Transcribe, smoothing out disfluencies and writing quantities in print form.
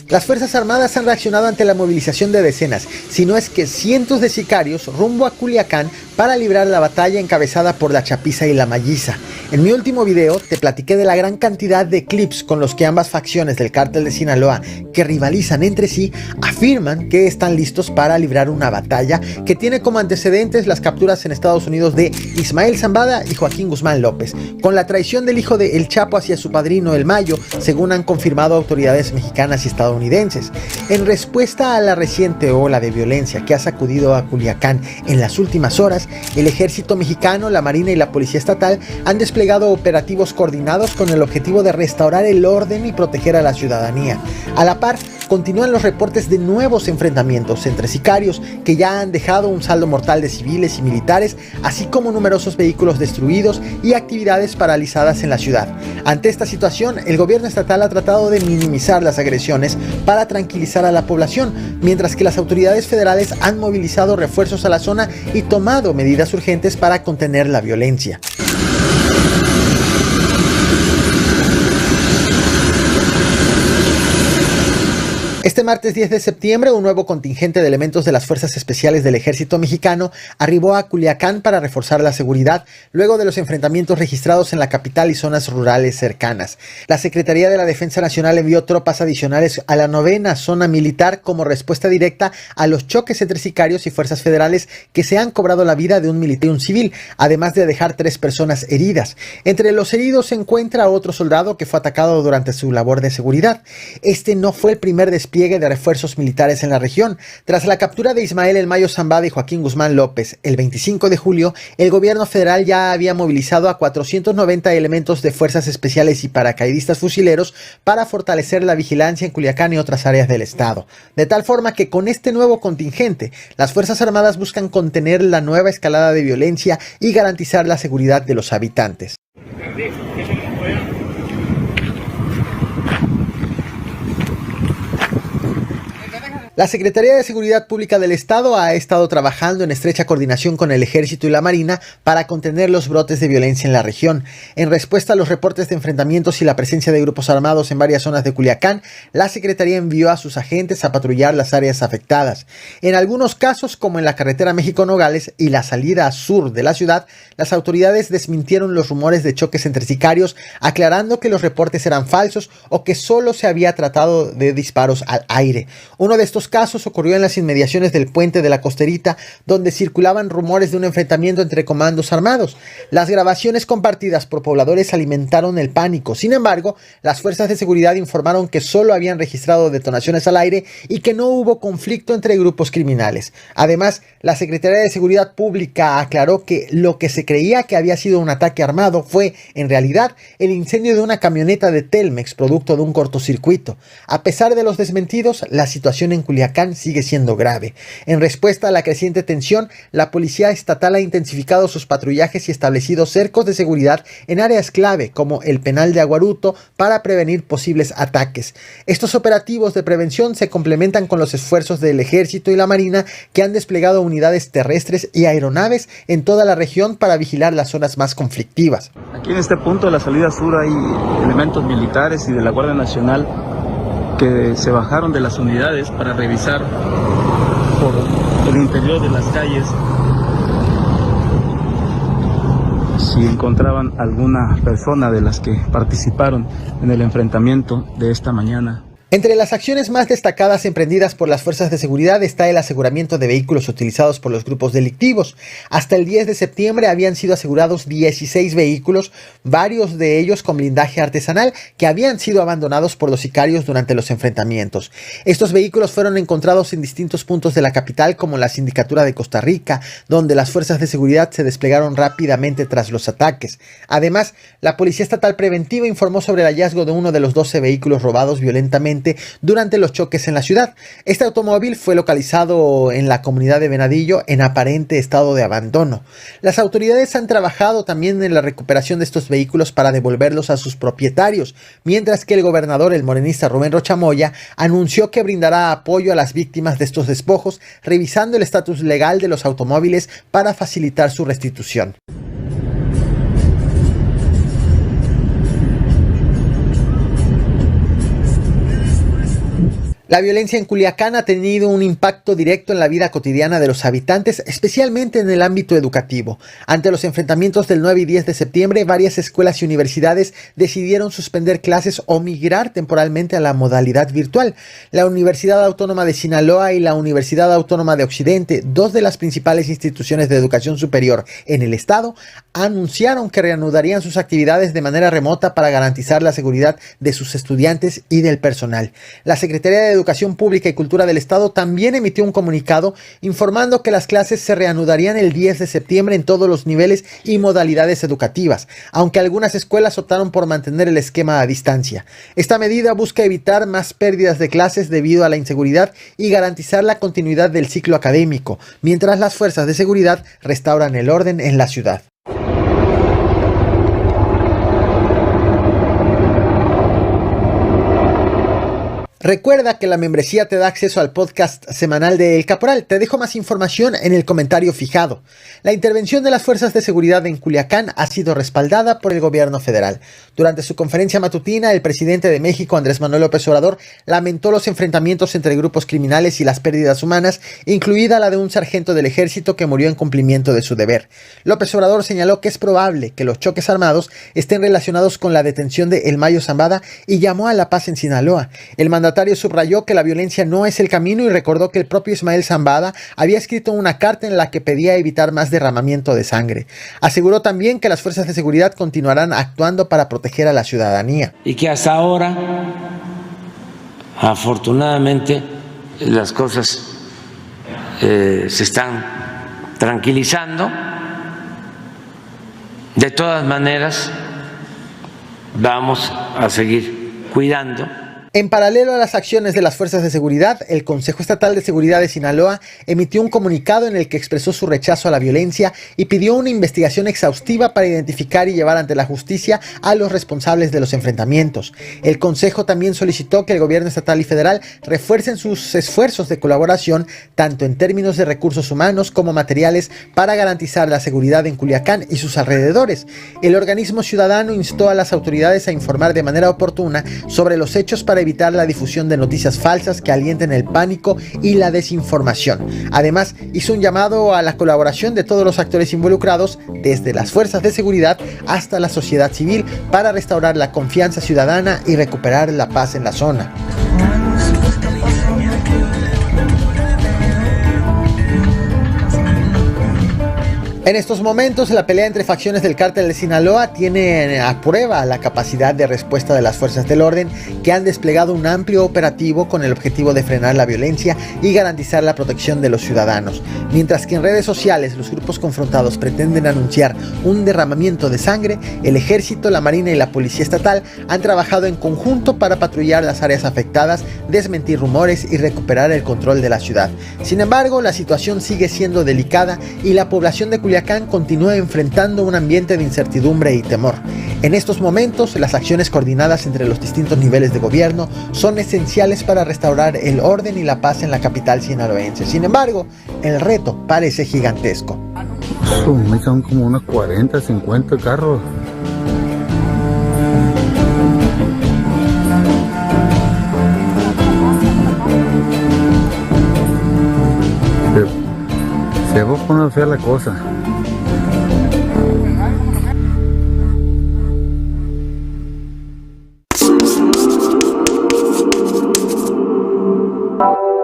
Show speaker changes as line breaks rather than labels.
Las Fuerzas Armadas han reaccionado ante la movilización de decenas, si no es que cientos de sicarios rumbo a Culiacán para librar la batalla encabezada por la Chapiza y la Malliza. En mi último video te platiqué de la gran cantidad de clips con los que ambas facciones del cártel de Sinaloa, que rivalizan entre sí, afirman que están listos para librar una batalla que tiene como antecedentes las capturas en Estados Unidos de Ismael Zambada y Joaquín Guzmán López, con la traición del hijo de El Chapo hacia su padrino El Mayo, según han confirmado autoridades mexicanas y estadounidenses. En respuesta a la reciente ola de violencia que ha sacudido a Culiacán en las últimas horas, el ejército mexicano, la Marina y la Policía Estatal han desplegado operativos coordinados con el objetivo de restaurar el orden y proteger a la ciudadanía. A la par, continúan los reportes de nuevos enfrentamientos entre sicarios que ya han dejado un saldo mortal de civiles y militares, así como numerosos vehículos destruidos y actividades paralizadas en la ciudad. Ante esta situación, el gobierno estatal ha tratado de minimizar las agresiones para tranquilizar a la población, mientras que las autoridades federales han movilizado refuerzos a la zona y tomado medidas urgentes para contener la violencia. Este martes 10 de septiembre, un nuevo contingente de elementos de las Fuerzas Especiales del Ejército Mexicano arribó a Culiacán para reforzar la seguridad luego de los enfrentamientos registrados en la capital y zonas rurales cercanas. La Secretaría de la Defensa Nacional envió tropas adicionales a la 9ª zona militar como respuesta directa a los choques entre sicarios y fuerzas federales que se han cobrado la vida de un militar y un civil, además de dejar 3 personas heridas. Entre los heridos se encuentra otro soldado que fue atacado durante su labor de seguridad. Este no fue el primer despliegue de refuerzos militares en la región. Tras la captura de Ismael El Mayo Zambada y Joaquín Guzmán López el 25 de julio, el gobierno federal ya había movilizado a 490 elementos de fuerzas especiales y paracaidistas fusileros para fortalecer la vigilancia en Culiacán y otras áreas del estado. De tal forma que con este nuevo contingente, las Fuerzas Armadas buscan contener la nueva escalada de violencia y garantizar la seguridad de los habitantes. La Secretaría de Seguridad Pública del Estado ha estado trabajando en estrecha coordinación con el Ejército y la Marina para contener los brotes de violencia en la región. En respuesta a los reportes de enfrentamientos y la presencia de grupos armados en varias zonas de Culiacán, la Secretaría envió a sus agentes a patrullar las áreas afectadas. En algunos casos, como en la carretera México-Nogales y la salida sur de la ciudad, las autoridades desmintieron los rumores de choques entre sicarios, aclarando que los reportes eran falsos o que solo se había tratado de disparos al aire. Uno de estos casos ocurrió en las inmediaciones del puente de la Costerita, donde circulaban rumores de un enfrentamiento entre comandos armados. Las grabaciones compartidas por pobladores alimentaron el pánico. Sin embargo, las fuerzas de seguridad informaron que solo habían registrado detonaciones al aire y que no hubo conflicto entre grupos criminales. Además, la Secretaría de Seguridad Pública aclaró que lo que se creía que había sido un ataque armado fue, en realidad, el incendio de una camioneta de Telmex, producto de un cortocircuito. A pesar de los desmentidos, la situación en Culiacán sigue siendo grave. En respuesta a la creciente tensión, la Policía Estatal ha intensificado sus patrullajes y establecido cercos de seguridad en áreas clave como el penal de Aguaruto para prevenir posibles ataques. Estos operativos de prevención se complementan con los esfuerzos del Ejército y la Marina, que han desplegado unidades terrestres y aeronaves en toda la región para vigilar las zonas más conflictivas.
Aquí en este punto de la salida sur hay elementos militares y de la Guardia Nacional que se bajaron de las unidades para revisar por el interior de las calles si encontraban alguna persona de las que participaron en el enfrentamiento de esta mañana.
Entre las acciones más destacadas emprendidas por las fuerzas de seguridad está el aseguramiento de vehículos utilizados por los grupos delictivos. Hasta el 10 de septiembre habían sido asegurados 16 vehículos, varios de ellos con blindaje artesanal, que habían sido abandonados por los sicarios durante los enfrentamientos. Estos vehículos fueron encontrados en distintos puntos de la capital, como la Sindicatura de Costa Rica, donde las fuerzas de seguridad se desplegaron rápidamente tras los ataques. Además, la Policía Estatal Preventiva informó sobre el hallazgo de uno de los 12 vehículos robados violentamente durante los choques en la ciudad. Este automóvil fue localizado en la comunidad de Venadillo en aparente estado de abandono. Las autoridades han trabajado también en la recuperación de estos vehículos para devolverlos a sus propietarios, mientras que el gobernador, el morenista Rubén Rocha Moya, anunció que brindará apoyo a las víctimas de estos despojos, revisando el estatus legal de los automóviles para facilitar su restitución. La violencia en Culiacán ha tenido un impacto directo en la vida cotidiana de los habitantes, especialmente en el ámbito educativo. Ante los enfrentamientos del 9 y 10 de septiembre, varias escuelas y universidades decidieron suspender clases o migrar temporalmente a la modalidad virtual. La Universidad Autónoma de Sinaloa y la Universidad Autónoma de Occidente, dos de las principales instituciones de educación superior en el estado, anunciaron que reanudarían sus actividades de manera remota para garantizar la seguridad de sus estudiantes y del personal. La Secretaría de Educación Pública y Cultura del Estado también emitió un comunicado informando que las clases se reanudarían el 10 de septiembre en todos los niveles y modalidades educativas, aunque algunas escuelas optaron por mantener el esquema a distancia. Esta medida busca evitar más pérdidas de clases debido a la inseguridad y garantizar la continuidad del ciclo académico, mientras las fuerzas de seguridad restauran el orden en la ciudad. Recuerda que la membresía te da acceso al podcast semanal de El Caporal. Te dejo más información en el comentario fijado. La intervención de las fuerzas de seguridad en Culiacán ha sido respaldada por el gobierno federal. Durante su conferencia matutina, el presidente de México, Andrés Manuel López Obrador, lamentó los enfrentamientos entre grupos criminales y las pérdidas humanas, incluida la de un sargento del ejército que murió en cumplimiento de su deber. López Obrador señaló que es probable que los choques armados estén relacionados con la detención de El Mayo Zambada y llamó a la paz en Sinaloa. El mandatario subrayó que la violencia no es el camino y recordó que el propio Ismael Zambada había escrito una carta en la que pedía evitar más derramamiento de sangre. Aseguró también que las fuerzas de seguridad continuarán actuando para proteger a la ciudadanía.
Y que hasta ahora, afortunadamente, las cosas se están tranquilizando. De todas maneras, vamos a seguir cuidando.
En paralelo a las acciones de las fuerzas de seguridad, el Consejo Estatal de Seguridad de Sinaloa emitió un comunicado en el que expresó su rechazo a la violencia y pidió una investigación exhaustiva para identificar y llevar ante la justicia a los responsables de los enfrentamientos. El Consejo también solicitó que el gobierno estatal y federal refuercen sus esfuerzos de colaboración, tanto en términos de recursos humanos como materiales, para garantizar la seguridad en Culiacán y sus alrededores. El organismo ciudadano instó a las autoridades a informar de manera oportuna sobre los hechos para evitar la difusión de noticias falsas que alienten el pánico y la desinformación. Además, hizo un llamado a la colaboración de todos los actores involucrados, desde las fuerzas de seguridad hasta la sociedad civil, para restaurar la confianza ciudadana y recuperar la paz en la zona. En estos momentos, la pelea entre facciones del cártel de Sinaloa tiene a prueba la capacidad de respuesta de las fuerzas del orden, que han desplegado un amplio operativo con el objetivo de frenar la violencia y garantizar la protección de los ciudadanos. Mientras que en redes sociales los grupos confrontados pretenden anunciar un derramamiento de sangre, el ejército, la marina y la policía estatal han trabajado en conjunto para patrullar las áreas afectadas, desmentir rumores y recuperar el control de la ciudad. Sin embargo, la situación sigue siendo delicada y la población de Culiacán continúa enfrentando un ambiente de incertidumbre y temor. En estos momentos, las acciones coordinadas entre los distintos niveles de gobierno son esenciales para restaurar el orden y la paz en la capital sinaloense. Sin embargo, el reto parece gigantesco.
Son como unos 40, 50 carros. Se va a poner fea la cosa.
Thank you.